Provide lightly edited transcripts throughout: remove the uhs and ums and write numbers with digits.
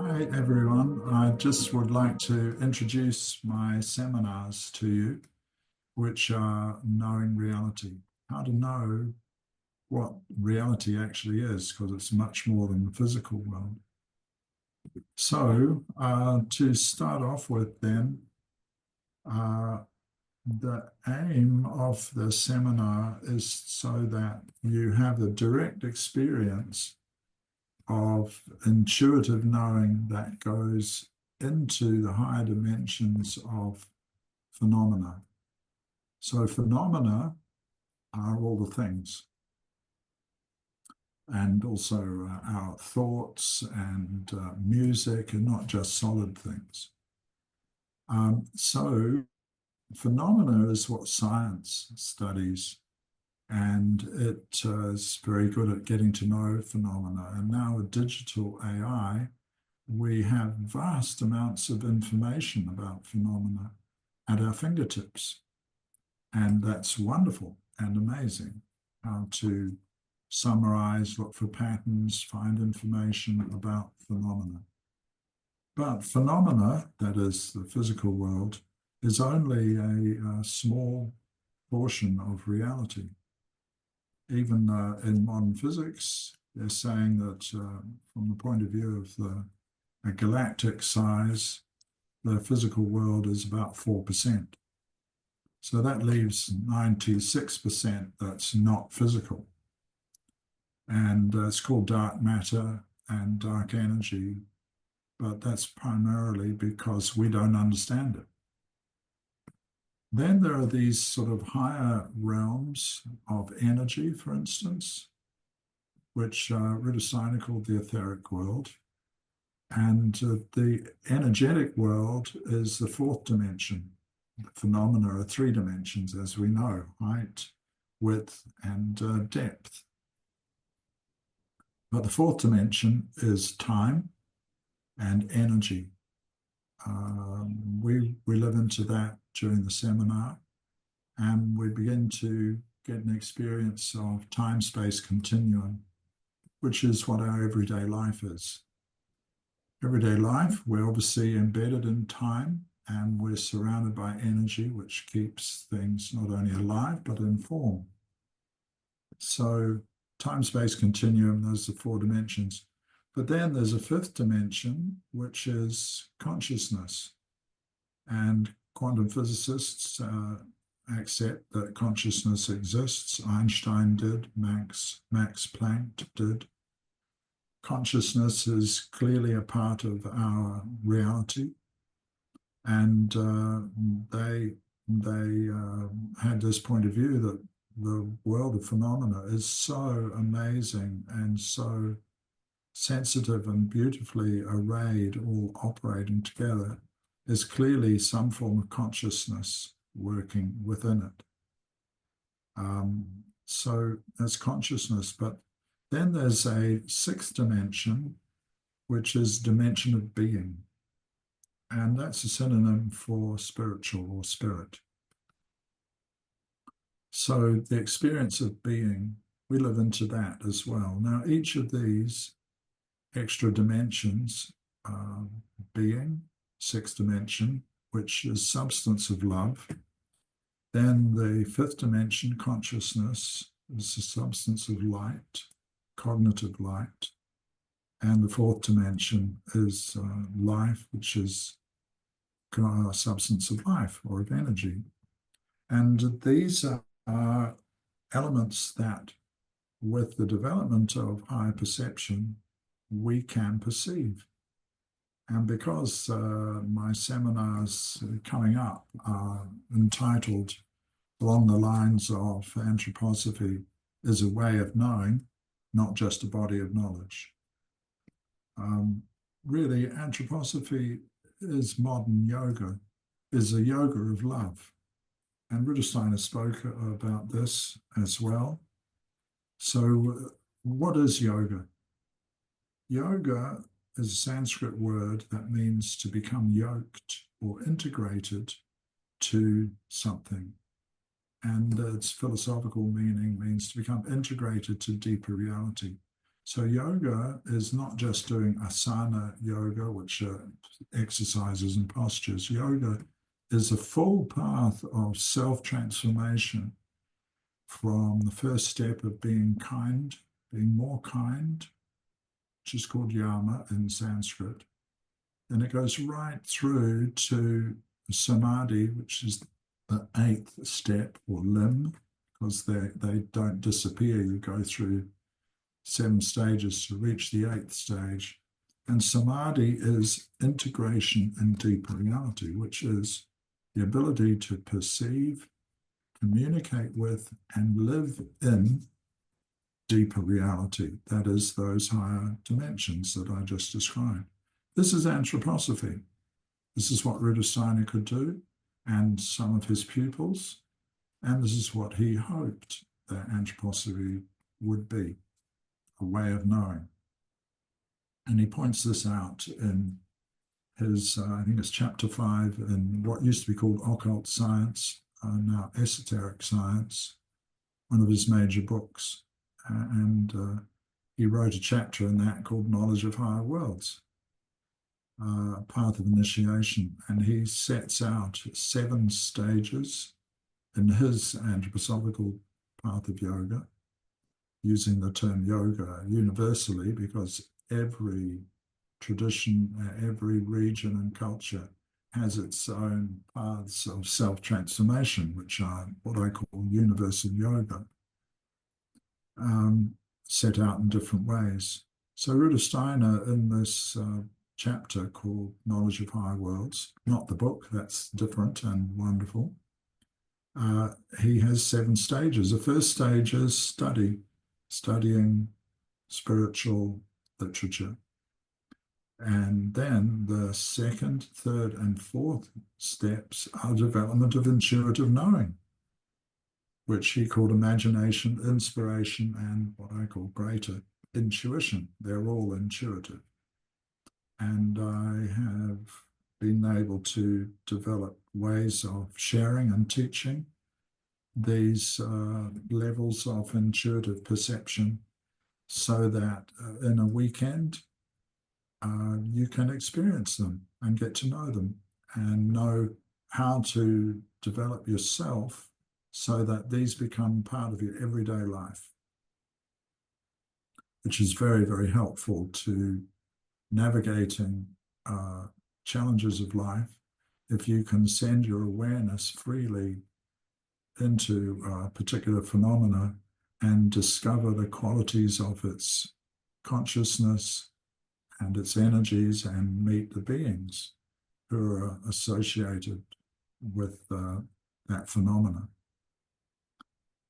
Hi, everyone. I just would like to introduce my seminars to you, which are Knowing Reality, how to know what reality actually is, because it's much more than the physical world. So, to start off with, then, uh, the aim of the seminar is so that you have a direct experience of intuitive knowing that goes into the higher dimensions of phenomena. So phenomena are all the things, and also our thoughts and music, and not just solid things. So phenomena is what science studies, and it is very good at getting to know phenomena. And now with digital AI, we have vast amounts of information about phenomena at our fingertips. And that's wonderful and amazing how to summarize, look for patterns, find information about phenomena. But phenomena, that is the physical world, is only a small portion of reality. Even in modern physics, they're saying that from the point of view of a galactic size, the physical world is about 4%. So that leaves 96% that's not physical. And it's called dark matter and dark energy, but that's primarily because we don't understand it. Then there are these sort of higher realms of energy, for instance, which Rita Steiner called the etheric world. And the energetic world is the fourth dimension. The phenomena are three dimensions, as we know: height, width, and depth. But the fourth dimension is time and energy. We live into that during the seminar, and we begin to get an experience of time-space continuum, which is what our everyday life is. Everyday life, we're obviously embedded in time, and we're surrounded by energy, which keeps things not only alive, but in form. So time-space continuum, those are four dimensions. But then there's a fifth dimension, which is consciousness. And quantum physicists accept that consciousness exists. Einstein did, Max Planck did. Consciousness is clearly a part of our reality. And they had this point of view that the world of phenomena is so amazing and so sensitive and beautifully arrayed, all operating together, is clearly some form of consciousness working within it. So that's consciousness. But then there's a sixth dimension, which is dimension of being. And that's a synonym for spiritual or spirit. So the experience of being, we live into that as well. Now, each of these extra dimensions, being, sixth dimension, which is substance of love. Then the fifth dimension, consciousness, is the substance of light, cognitive light. And the fourth dimension is life, which is a substance of life or of energy. And these are elements that, with the development of higher perception, we can perceive. And because my seminars coming up are entitled along the lines of anthroposophy is a way of knowing, not just a body of knowledge. Really, anthroposophy is modern yoga, is a yoga of love. And Rita Steiner spoke about this as well. So what is yoga? Yoga is a Sanskrit word that means to become yoked or integrated to something. And its philosophical meaning means to become integrated to deeper reality. So yoga is not just doing asana yoga, which are exercises and postures. Yoga is a full path of self-transformation from the first step of being kind, being more kind, which is called yama in Sanskrit. And it goes right through to samadhi, which is the eighth step or limb, because they don't disappear. You go through 7 stages to reach the 8th stage. And samadhi is integration in deeper reality, which is the ability to perceive, communicate with, and live in deeper reality. That is those higher dimensions that I just described. This is anthroposophy. This is what Rudolf Steiner could do, and some of his pupils, and this is what he hoped that anthroposophy would be, a way of knowing. And he points this out in his, I think it's chapter 5 in what used to be called occult science, now esoteric science, one of his major books. And he wrote a chapter in that called Knowledge of Higher Worlds, Path of Initiation. And he sets out 7 stages in his anthroposophical path of yoga, using the term yoga universally, because every tradition, every region and culture has its own paths of self-transformation, which are what I call universal yoga, set out in different ways. So Rudolf Steiner, in this chapter called Knowledge of Higher Worlds, not the book, that's different and wonderful, he has 7 stages. The first stage is studying spiritual literature. And then the second, third, and fourth steps are development of intuitive knowing, which he called imagination, inspiration, and what I call greater intuition. They're all intuitive. And I have been able to develop ways of sharing and teaching these levels of intuitive perception, so that in a weekend, you can experience them and get to know them and know how to develop yourself so that these become part of your everyday life, which is very, very helpful to navigating challenges of life. If you can send your awareness freely into a particular phenomena and discover the qualities of its consciousness and its energies, and meet the beings who are associated with that phenomena.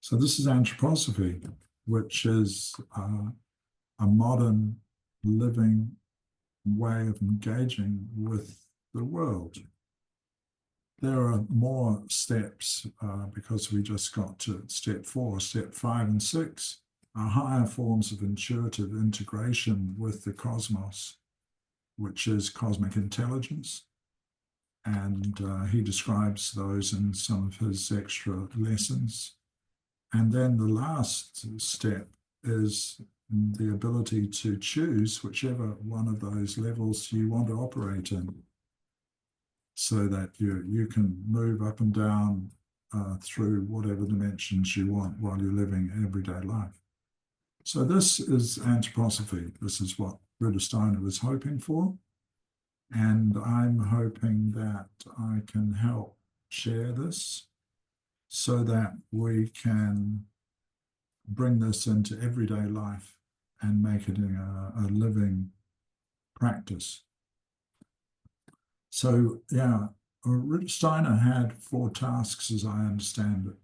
So this is anthroposophy, which is a modern living way of engaging with the world. There are more steps because we just got to step 4. Step 5 and 6 are higher forms of intuitive integration with the cosmos, which is cosmic intelligence. And he describes those in some of his extra lessons. And then the last step is the ability to choose whichever one of those levels you want to operate in, so that you can move up and down through whatever dimensions you want while you're living everyday life. So this is anthroposophy. This is what Rudolf Steiner was hoping for. And I'm hoping that I can help share this so that we can bring this into everyday life and make it a living practice. So, yeah, Rudolf Steiner had 4 tasks, as I understand it.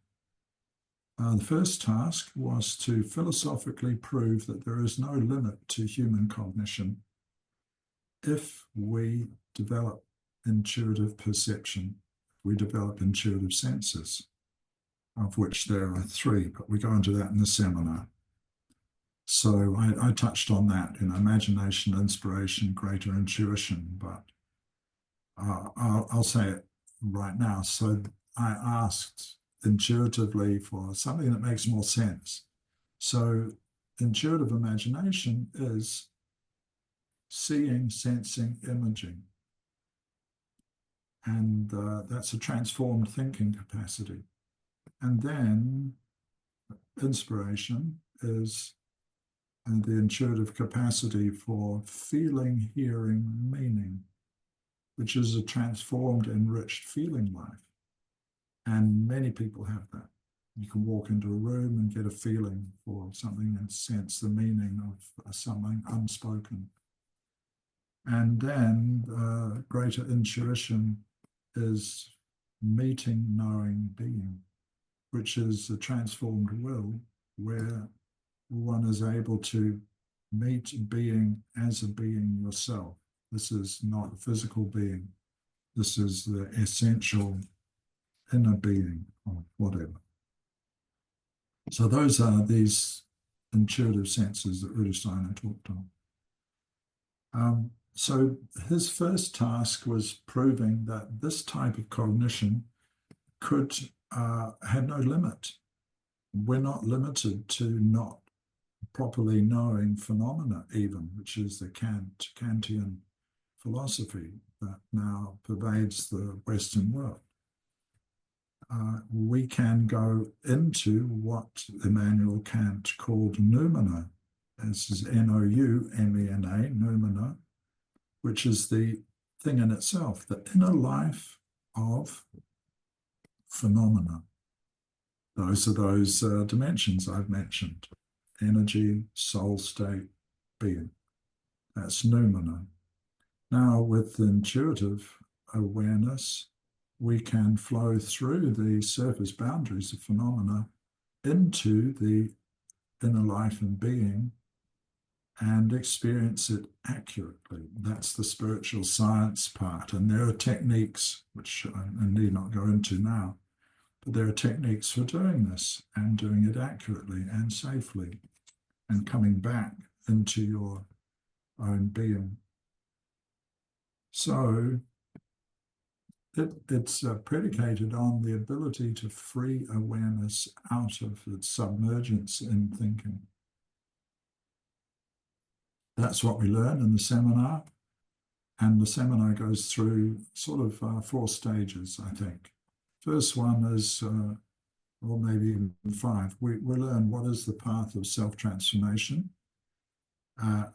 The first task was to philosophically prove that there is no limit to human cognition if we develop intuitive perception, we develop intuitive senses, of which there are 3, but we go into that in the seminar. So I touched on that, imagination, inspiration, greater intuition, but I'll say it right now. So I asked intuitively for something that makes more sense. So intuitive imagination is seeing, sensing, imaging. And that's a transformed thinking capacity. And then inspiration is the intuitive capacity for feeling, hearing, meaning, which is a transformed, enriched feeling life. And many people have that. You can walk into a room and get a feeling for something and sense the meaning of something unspoken. And then greater intuition is meeting, knowing, being, which is a transformed will where one is able to meet being as a being yourself. This is not a physical being. This is the essential inner being or whatever. So those are these intuitive senses that Rudolf Steiner talked on. So his first task was proving that this type of cognition could have no limit. We're not limited to not properly knowing phenomena even, which is the Kantian philosophy that now pervades the Western world. We can go into what Immanuel Kant called noumena. This is Noumena, noumena, which is the thing in itself, the inner life of phenomena. Those are those dimensions I've mentioned: energy, soul state, being. That's noumena. Now, with intuitive awareness, we can flow through the surface boundaries of phenomena into the inner life and being and experience it accurately. That's the spiritual science part. And there are techniques, which I need not go into now, but there are techniques for doing this and doing it accurately and safely and coming back into your own being. So it's predicated on the ability to free awareness out of its submergence in thinking. That's what we learn in the seminar. And the seminar goes through sort of 4 stages, I think. First one is, or maybe even 5, we learn what is the path of self-transformation,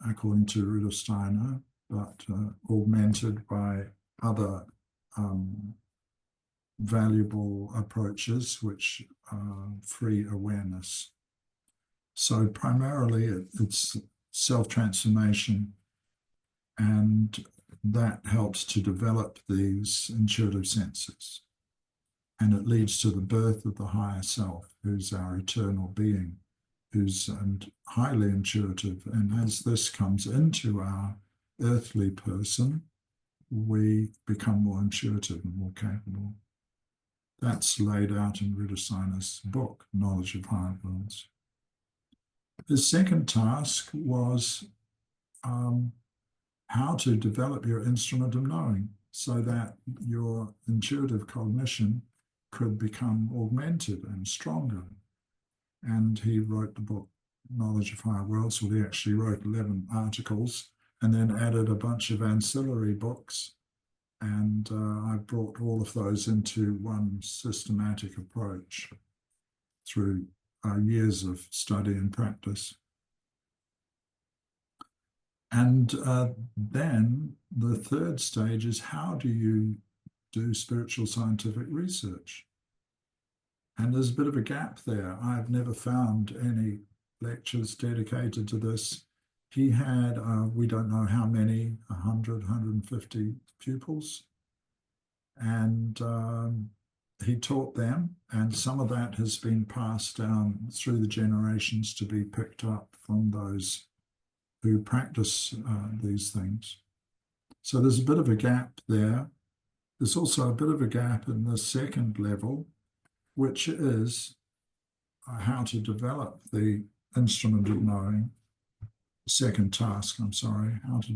according to Rudolf Steiner, but augmented by other valuable approaches which free awareness. So primarily it's self-transformation, and that helps to develop these intuitive senses. And it leads to the birth of the higher self, who's our eternal being, who's highly intuitive. And as this comes into our earthly person, we become more intuitive and more capable. That's laid out in Rudolf Steiner's book, Knowledge of Higher Worlds. His second task was how to develop your instrument of knowing so that your intuitive cognition could become augmented and stronger. And he wrote the book, Knowledge of Higher Worlds. Well, he actually wrote 11 articles and then added a bunch of ancillary books. And I brought all of those into one systematic approach through years of study and practice. And then the third stage is, how do you do spiritual scientific research? And there's a bit of a gap there. I've never found any lectures dedicated to this. He had, we don't know how many, 100, 150 pupils. And he taught them, and some of that has been passed down through the generations to be picked up from those who practice these things. So there's a bit of a gap there. There's also a bit of a gap in the second level, which is how to develop the instrument of knowing. Second task, I'm sorry, how to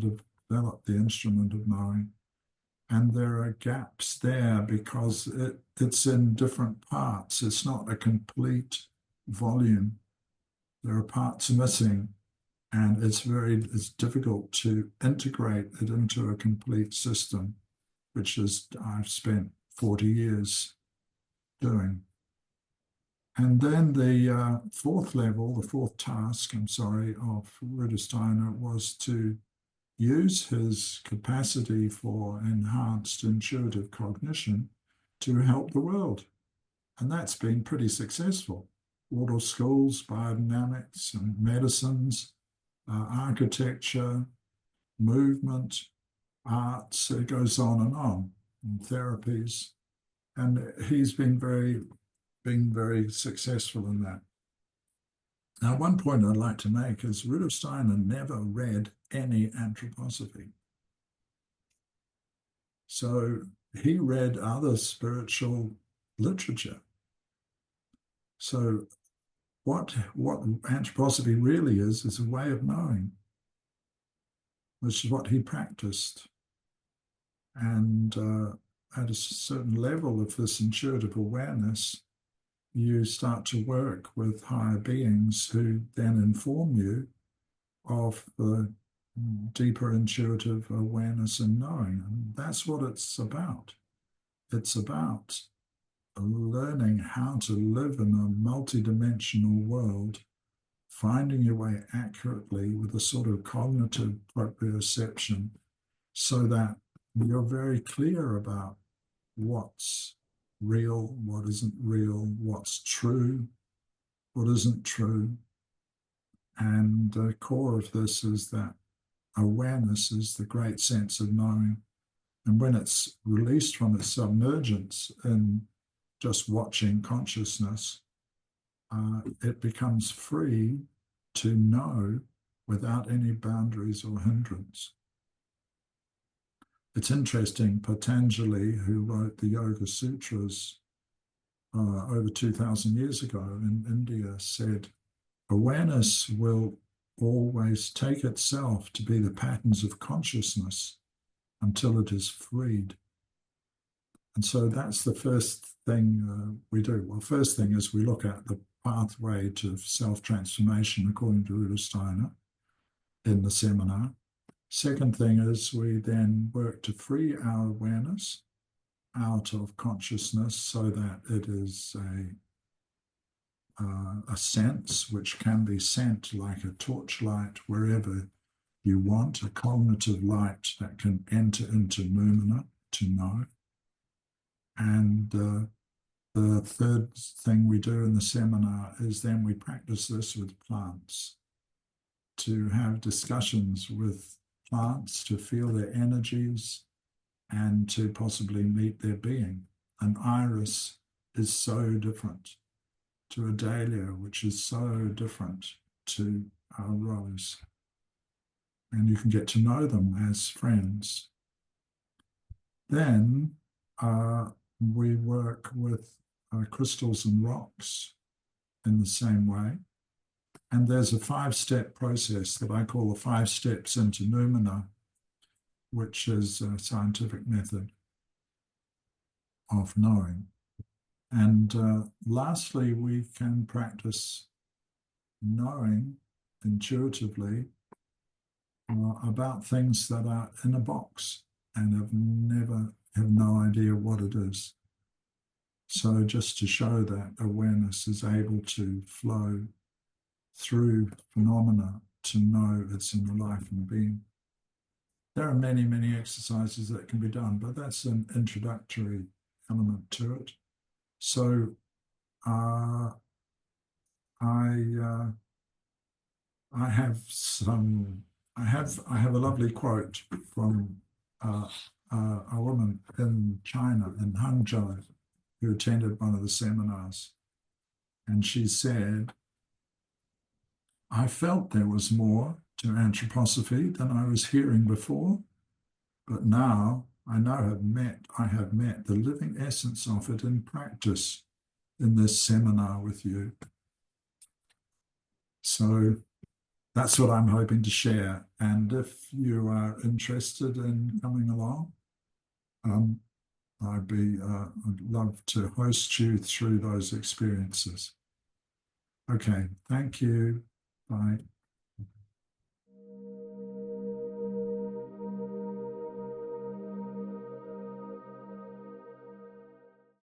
develop the instrument of knowing. And there are gaps there because it's in different parts. It's not a complete volume. There are parts missing, and it's difficult to integrate it into a complete system, which is I've spent 40 years doing. And then the fourth task, I'm sorry, of Rudolf Steiner was to use his capacity for enhanced intuitive cognition to help the world. And that's been pretty successful. Water schools, biodynamics, and medicines, architecture, movement, arts, it goes on, and therapies. And he's been very successful in that. Now, one point I'd like to make is Rudolf Steiner never read any anthroposophy. So he read other spiritual literature. So what anthroposophy really is a way of knowing, which is what he practiced. And at a certain level of this intuitive awareness, you start to work with higher beings who then inform you of the deeper intuitive awareness and knowing. And that's what it's about. It's about learning how to live in a multidimensional world, finding your way accurately with a sort of cognitive proprioception so that you're very clear about what's real, what isn't real, what's true, what isn't true. And the core of this is that awareness is the great sense of knowing. And when it's released from its submergence in just watching consciousness, it becomes free to know without any boundaries or hindrance. It's interesting, Patanjali, who wrote the Yoga Sutras over 2,000 years ago in India, said, awareness will always take itself to be the patterns of consciousness until it is freed. And so that's the first thing we do. Well, first thing is we look at the pathway to self-transformation according to Rudolf Steiner in the seminar. Second thing is we then work to free our awareness out of consciousness so that it is a sense which can be sent like a torchlight wherever you want, a cognitive light that can enter into noumena to know. And the third thing we do in the seminar is then we practice this with plants, to have discussions with plants, to feel their energies and to possibly meet their being. An iris is so different to a dahlia, which is so different to a rose. And you can get to know them as friends. Then we work with crystals and rocks in the same way. And there's a 5-step process that I call the 5 steps into noumena, which is a scientific method of knowing. And lastly, we can practice knowing intuitively about things that are in a box and have no idea what it is. So just to show that awareness is able to flow through phenomena to know it's in the life and being. There are many, many exercises that can be done, but that's an introductory element to it. So I have a lovely quote from a woman in China, in Hangzhou, who attended one of the seminars. And she said, I felt there was more to anthroposophy than I was hearing before, but now I have met the living essence of it in practice in this seminar with you. So that's what I'm hoping to share. And if you are interested in coming along, I'd love to host you through those experiences. Okay, thank you. Bye.